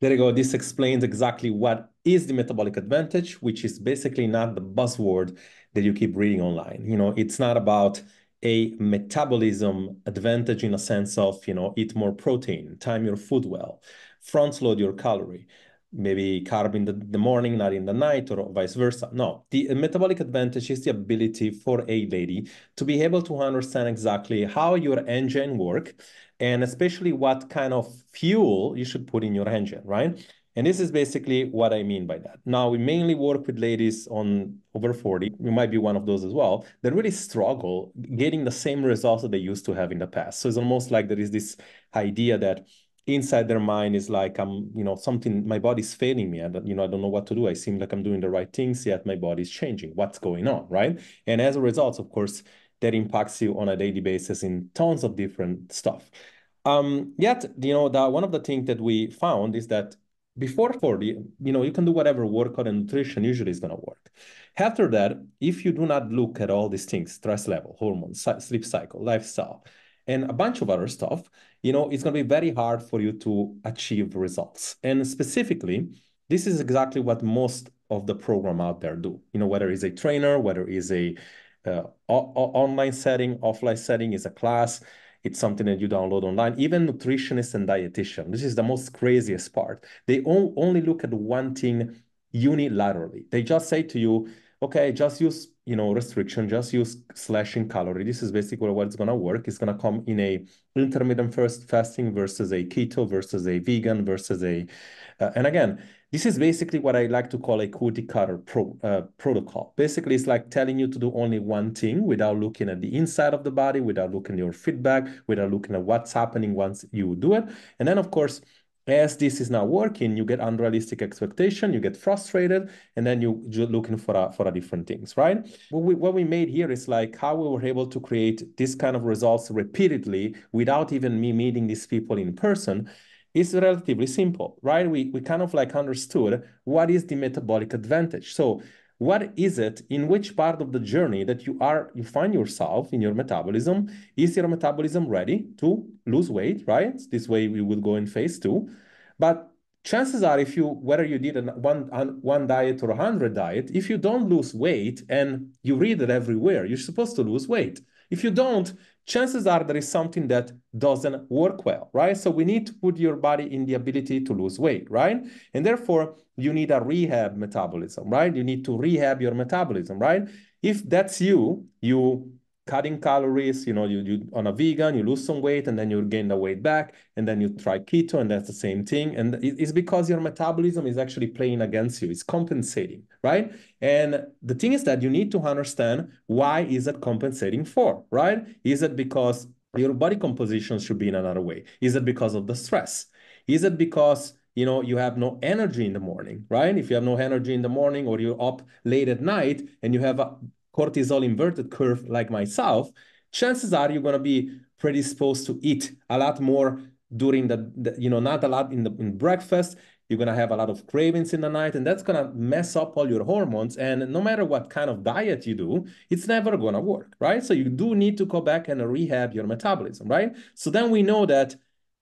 There you go. This explains exactly what is the metabolic advantage, which is basically not the buzzword that you keep reading online. It's not about a metabolism advantage in a sense of, eat more protein, time your food well, front load your calorie, maybe carb in the morning, not in the night, or vice versa. No, the metabolic advantage is the ability for a lady to be able to understand exactly how your engine work, and especially what kind of fuel you should put in your engine, right? And this is basically what I mean by that. Now, we mainly work with ladies on over 40. You might be one of those as well, that really struggle getting the same results that they used to have in the past. So it's almost like there is this idea that inside their mind is like, something, my body's failing me. I don't know what to do. I seem like I'm doing the right things, yet my body's changing. What's going on, right? And as a result, of course, that impacts you on a daily basis in tons of different stuff. Yet, one of the things that we found is that before 40, you can do whatever workout and nutrition usually is going to work. After that, if you do not look at all these things, stress level, hormones, sleep cycle, lifestyle, and a bunch of other stuff, it's going to be very hard for you to achieve results. And specifically, this is exactly what most of the program out there do. Whether it's a trainer, whether it's a online setting, offline setting, is a class, it's something that you download online. Even nutritionists and dietitians, this is the most craziest part. They only look at one thing unilaterally. They just say to you, okay, just use, restriction, just use slashing calorie. This is basically what it's going to work. It's going to come in a intermittent fasting versus a keto versus a vegan versus and again, this is basically what I like to call a cookie cutter protocol. Basically, it's like telling you to do only one thing without looking at the inside of the body, without looking at your feedback, without looking at what's happening once you do it. And then, of course, as this is not working, you get unrealistic expectation, you get frustrated, and then you're looking for a different things, right? What we made here is like how we were able to create this kind of results repeatedly without even me meeting these people in person. Is relatively simple, right? We kind of like understood what is the metabolic advantage. So what is it in which part of the journey that you find yourself in your metabolism? Is your metabolism ready to lose weight, right? This way we will go in phase 2. But chances are, whether you did one diet or 100 diet, if you don't lose weight, and you read it everywhere, you're supposed to lose weight. If you don't, chances are there is something that doesn't work well, right? So we need to put your body in the ability to lose weight, right? And therefore, you need a rehab metabolism, right? You need to rehab your metabolism, right? If that's you cutting calories, you on a vegan, you lose some weight and then you gain the weight back, and then you try keto and that's the same thing. And it's because your metabolism is actually playing against you. It's compensating, right? And the thing is that you need to understand why is it compensating for, right? Is it because your body composition should be in another way? Is it because of the stress? Is it because you have no energy in the morning, right? If you have no energy in the morning, or you're up late at night and you have a cortisol inverted curve like myself, chances are you're going to be predisposed to eat a lot more during not a lot in breakfast. You're going to have a lot of cravings in the night, and that's going to mess up all your hormones. And no matter what kind of diet you do, it's never going to work, right? So you do need to go back and rehab your metabolism, right? So then we know that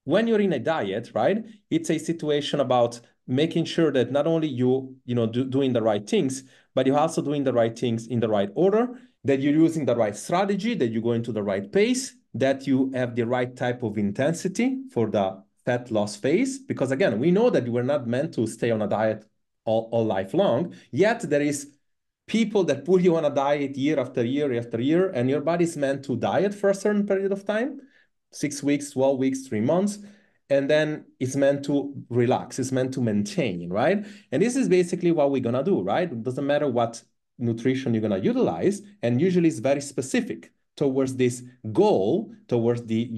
when you're in a diet, right, it's a situation about making sure that not only doing the right things, but you're also doing the right things in the right order, that you're using the right strategy, that you go into the right pace, that you have the right type of intensity for the fat loss phase. Because again, we know that you were not meant to stay on a diet all life long, yet there is people that put you on a diet year after year after year, and your body's meant to diet for a certain period of time, 6 weeks, 12 weeks, 3 months, and then it's meant to relax. It's meant to maintain, right? And this is basically what we're going to do, right? It doesn't matter what nutrition you're going to utilize. And usually it's very specific towards this goal, towards the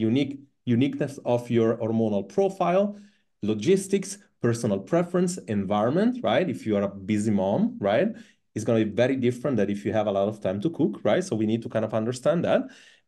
uniqueness of your hormonal profile, logistics, personal preference, environment, right? If you are a busy mom, right? It's going to be very different than if you have a lot of time to cook, right? So we need to kind of understand that.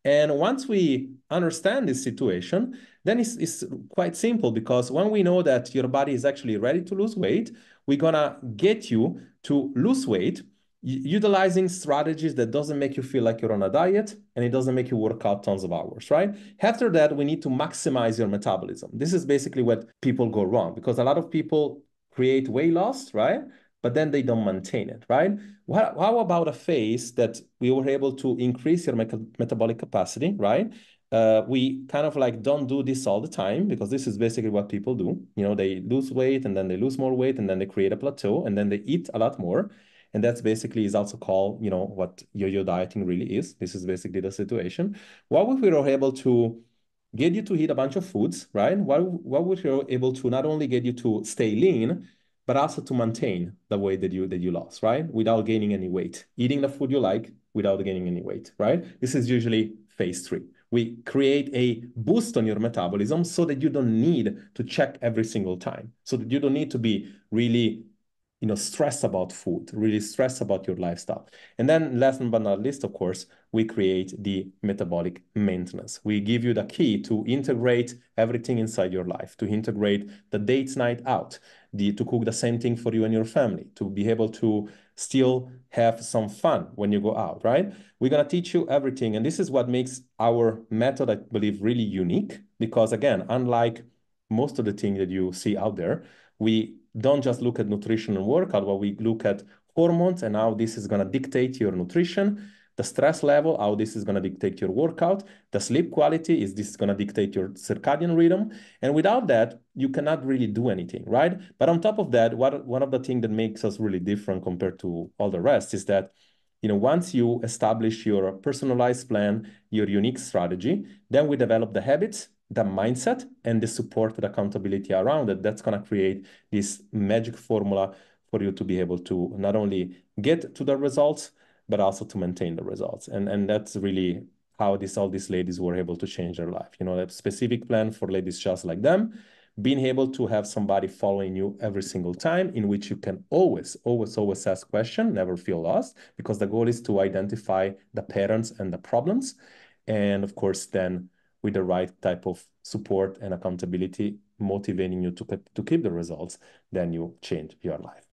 And once we understand this situation, then it's quite simple, because when we know that your body is actually ready to lose weight, we're gonna get you to lose weight utilizing strategies that doesn't make you feel like you're on a diet and it doesn't make you work out tons of hours, right? After that, we need to maximize your metabolism. This is basically what people go wrong because a lot of people create weight loss, right? But then they don't maintain it, right? How about a phase that we were able to increase your metabolic capacity, right? We kind of like don't do this all the time because this is basically what people do. You know, they lose weight and then they lose more weight and then they create a plateau and then they eat a lot more. And that's basically is also called, you know, what yo-yo dieting really is. This is basically the situation. What if we were able to get you to eat a bunch of foods, right? What if we were able to not only get you to stay lean, but also to maintain the weight that you lost, right? Without gaining any weight. Eating the food you like without gaining any weight, right? This is usually phase 3. We create a boost on your metabolism so that you don't need to check every single time, so that you don't need to be really stress about food, really stress about your lifestyle. And then last but not least, of course, we create the metabolic maintenance. We give you the key to integrate everything inside your life, to integrate the dates night out, to cook the same thing for you and your family, to be able to still have some fun when you go out, right? We're going to teach you everything. And this is what makes our method, I believe, really unique because, again, unlike most of the things that you see out there, we don't just look at nutrition and workout, but we look at hormones and how this is going to dictate your nutrition, the stress level, how this is going to dictate your workout, the sleep quality, is this going to dictate your circadian rhythm? And without that, you cannot really do anything, right? But on top of that, one of the things that makes us really different compared to all the rest is that once you establish your personalized plan, your unique strategy, then we develop the habits, the mindset, and the support and accountability around it. That's going to create this magic formula for you to be able to not only get to the results, but also to maintain the results. And that's really how all these ladies were able to change their life. A specific plan for ladies just like them, being able to have somebody following you every single time, in which you can always ask questions, never feel lost, because the goal is to identify the patterns and the problems. And of course, then with the right type of support and accountability, motivating you to keep the results, then you change your life.